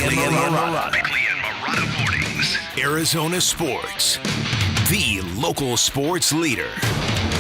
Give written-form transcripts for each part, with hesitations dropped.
Bickley and Marotta. Bickley and Marotta Mornings. Arizona Sports. The local sports leader.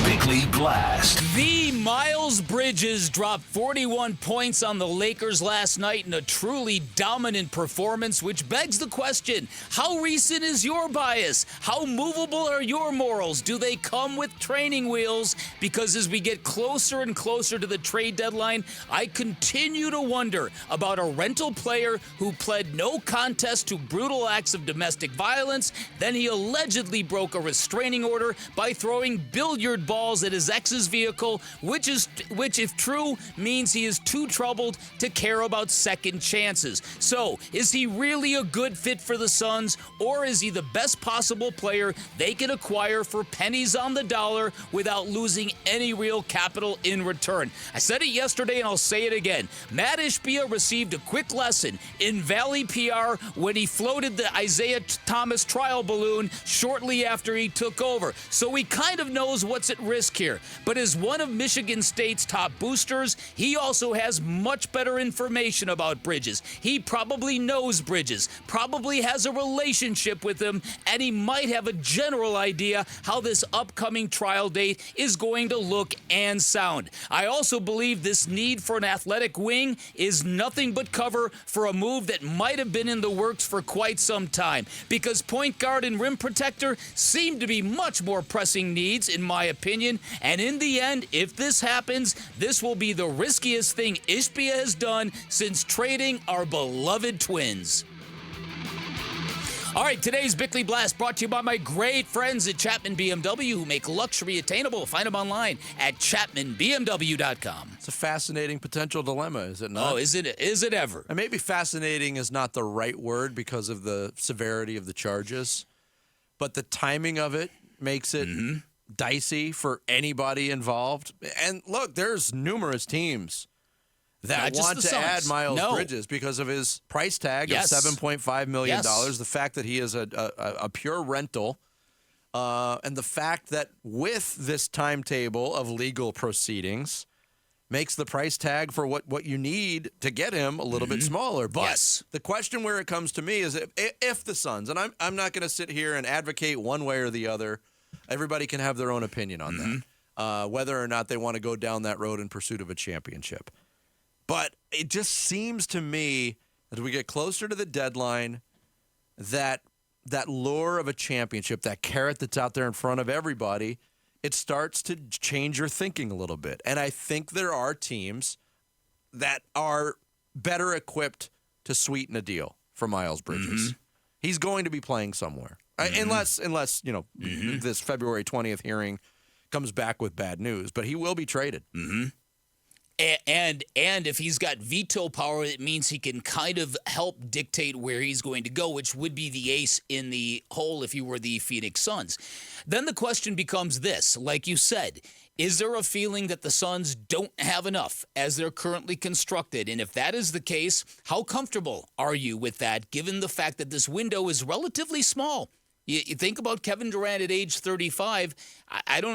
Bickley Blast. The Miles Bridges dropped 41 points on the Lakers last night in a truly dominant performance, which begs the question, how recent is your bias? How movable are your morals? Do they come with training wheels? Because as we get closer and closer to the trade deadline, I continue to wonder about a rental player who pled no contest to brutal acts of domestic violence. Then he allegedly broke a restraining order by throwing billiard balls at his ex's vehicle, which if true means he is too troubled to care about second chances. So, is he really a good fit for the Suns, or is he the best possible player they can acquire for pennies on the dollar without losing any real capital in return? I said it yesterday and I'll say it again. Mat Ishbia received a quick lesson in Valley PR when he floated the Isaiah Thomas trial balloon shortly after he took over. So he kind of knows what's at risk here. But as one of Michigan State's top boosters, he also has much better information about Bridges. He probably knows Bridges, probably has a relationship with him, and he might have a general idea how this upcoming trial date is going to look and sound. I also believe this need for an athletic wing is nothing but cover for a move that might have been in the works for quite some time, because point guard and rim protector seem to be much more pressing needs, in my opinion. And in the end, if this happens, this will be the riskiest thing Ishbia has done since trading our beloved Twins. All right, today's Bickley Blast brought to you by my great friends at Chapman BMW, who make luxury attainable. Find them online at chapmanbmw.com. It's a fascinating potential dilemma, is it not? Oh, is it ever? And maybe fascinating is not the right word because of the severity of the charges, but the timing of it makes it dicey for anybody involved. And look, there's numerous teams that want to add Miles Bridges because of his price tag of $7.5 million, the fact that he is a pure rental, and the fact that with this timetable of legal proceedings makes the price tag for what you need to get him a little bit smaller. But the question where it comes to me is if the Suns, and I'm not going to sit here and advocate one way or the other. Everybody can have their own opinion on that, whether or not they want to go down that road in pursuit of a championship. But it just seems to me, as we get closer to the deadline, that lure of a championship, that carrot that's out there in front of everybody, it starts to change your thinking a little bit. And I think there are teams that are better equipped to sweeten a deal for Miles Bridges. He's going to be playing somewhere. Unless this February 20th hearing comes back with bad news. But he will be traded. And if he's got veto power, it means he can kind of help dictate where he's going to go, which would be the ace in the hole if you were the Phoenix Suns. Then the question becomes this, like you said, is there a feeling that the Suns don't have enough as they're currently constructed? And if that is the case, how comfortable are you with that, given the fact that this window is relatively small? You think about Kevin Durant at age 35.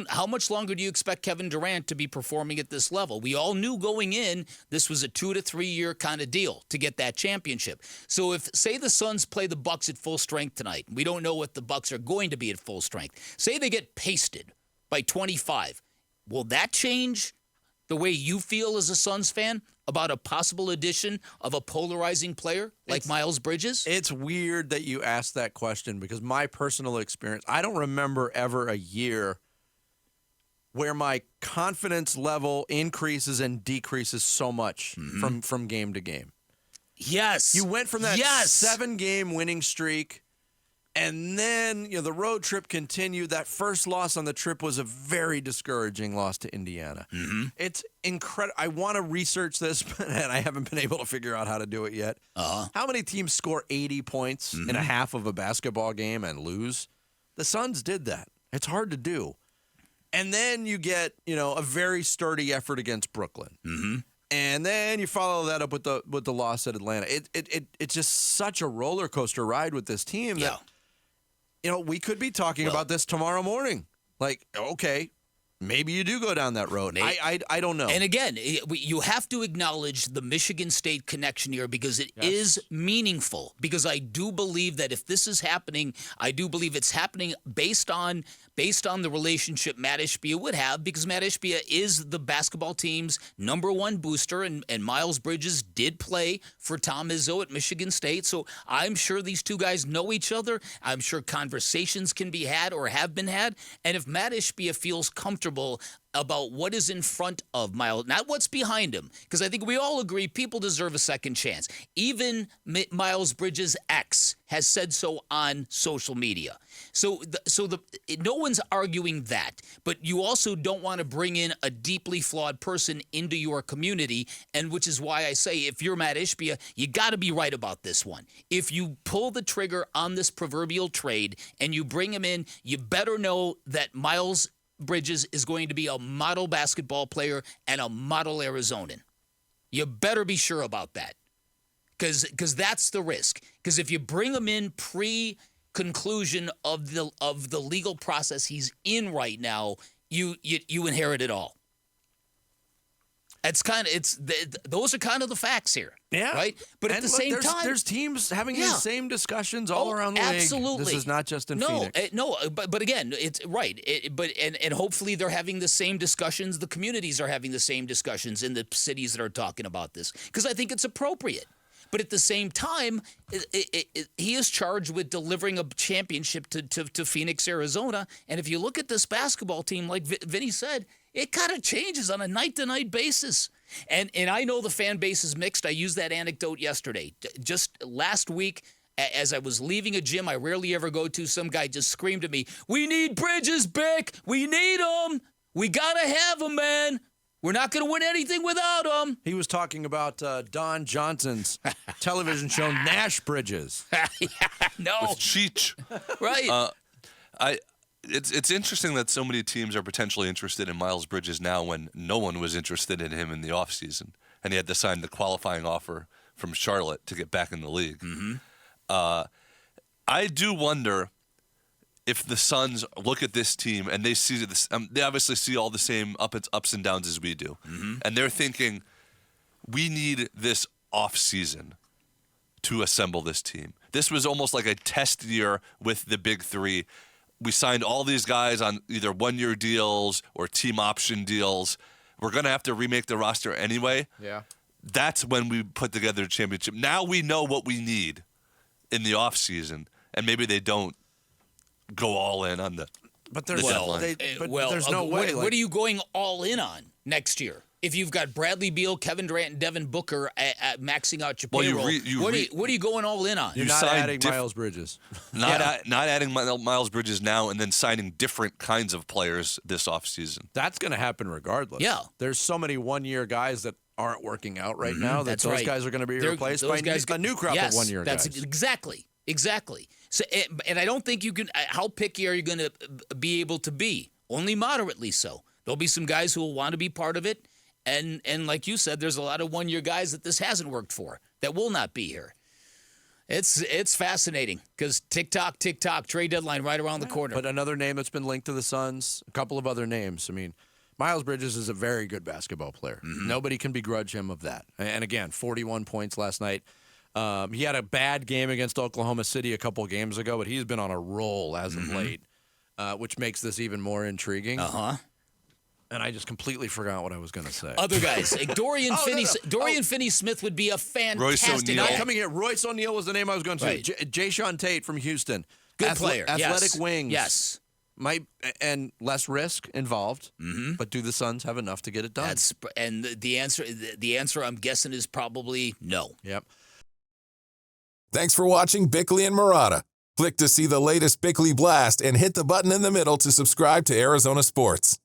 How much longer do you expect Kevin Durant to be performing at this level? We all knew going in this was a 2 to 3 year kind of deal to get that championship. So if, say, the Suns play the Bucks at full strength tonight, we don't know what the Bucks are going to be at full strength. Say they get pasted by 25. Will that change the way you feel as a Suns fan about a possible addition of a polarizing player like Miles Bridges? It's weird that you asked that question because my personal experience, I don't remember ever a year where my confidence level increases and decreases so much from game to game. Yes. You went from that 7-game winning streak, and then the road trip continued. That first loss on the trip was a very discouraging loss to Indiana. It's incredible. I want to research this, and I haven't been able to figure out how to do it yet. How many teams score 80 points in a half of a basketball game and lose? The Suns did that. It's hard to do. And then you get, a very sturdy effort against Brooklyn. And then you follow that up with the loss at Atlanta. It's just such a roller coaster ride with this team that we could be talking about this tomorrow morning. Like, okay, maybe you do go down that road. I don't know. And again, you have to acknowledge the Michigan State connection here because it is meaningful. Because I do believe that if this is happening, I do believe it's happening based on the relationship Mat Ishbia would have, because Mat Ishbia is the basketball team's #1 booster, and Miles Bridges did play for Tom Izzo at Michigan State. So I'm sure these two guys know each other. I'm sure conversations can be had or have been had. And if Mat Ishbia feels comfortable about what is in front of Miles, not what's behind him, because I think we all agree people deserve a second chance. Even Miles Bridges' ex has said so on social media. So no one's arguing that, but you also don't want to bring in a deeply flawed person into your community, and which is why I say if you're Mat Ishbia, you got to be right about this one. If you pull the trigger on this proverbial trade and you bring him in, you better know that Miles Bridges is going to be a model basketball player and a model Arizonan. You better be sure about that, because that's the risk. Because if you bring him in pre-conclusion of the legal process he's in right now, you inherit it all. Those are kind of the facts here. Yeah. Right? But at the same time, there's teams having these same discussions all around the league. Absolutely. This is not just in Phoenix. But again, it's right. And hopefully they're having the same discussions. The communities are having the same discussions in the cities that are talking about this, because I think it's appropriate. But at the same time, he is charged with delivering a championship to Phoenix, Arizona. And if you look at this basketball team, like Vinny said, it kind of changes on a night-to-night basis. And I know the fan base is mixed. I used that anecdote yesterday. Just last week, as I was leaving a gym I rarely ever go to, some guy just screamed at me, "We need Bridges, Bick! We need him! We got to have him, man! We're not going to win anything without him." He was talking about Don Johnson's television show, Nash Bridges. No. With Cheech. Right. It's interesting that so many teams are potentially interested in Miles Bridges now when no one was interested in him in the offseason, and he had to sign the qualifying offer from Charlotte to get back in the league. Mm-hmm. I do wonder if the Suns look at this team and they see this. They obviously see all the same ups and downs as we do, and they're thinking, we need this offseason to assemble this team. This was almost like a test year with the big three. We signed all these guys on either one-year deals or team option deals. We're going to have to remake the roster anyway. Yeah. That's when we put together a championship. Now we know what we need in the offseason, and maybe they don't go all in on the But there's deadline. there's no way. What are you going all in on next year? If you've got Bradley Beal, Kevin Durant, and Devin Booker at maxing out your payroll, what are you going all in on? You're not adding Miles Bridges. Not adding Miles Bridges now and then signing different kinds of players this offseason. That's going to happen regardless. Yeah. There's so many one-year guys that aren't working out right now that those guys are going to be replaced by a new crop of one-year guys. Exactly. So, and I don't think you can. How picky are you going to be able to be? Only moderately so. There'll be some guys who will want to be part of it. And like you said, there's a lot of one-year guys that this hasn't worked for that will not be here. It's fascinating because tick tock, trade deadline right around the corner. But another name that's been linked to the Suns, a couple of other names. I mean, Miles Bridges is a very good basketball player. Mm-hmm. Nobody can begrudge him of that. And again, 41 points last night. He had a bad game against Oklahoma City a couple games ago, but he's been on a roll as of late, which makes this even more intriguing. And I just completely forgot what I was going to say. Other guys, like Dorian Finney-Smith would be a fantastic. Not coming here. Royce O'Neal was the name I was going to say. Jay-Sean Tate from Houston. Good player. Athletic wings. Yes. And less risk involved. But do the Suns have enough to get it done? And the answer I'm guessing is probably no. Yep. Thanks for watching Bickley and Marotta. Click to see the latest Bickley Blast and hit the button in the middle to subscribe to Arizona Sports.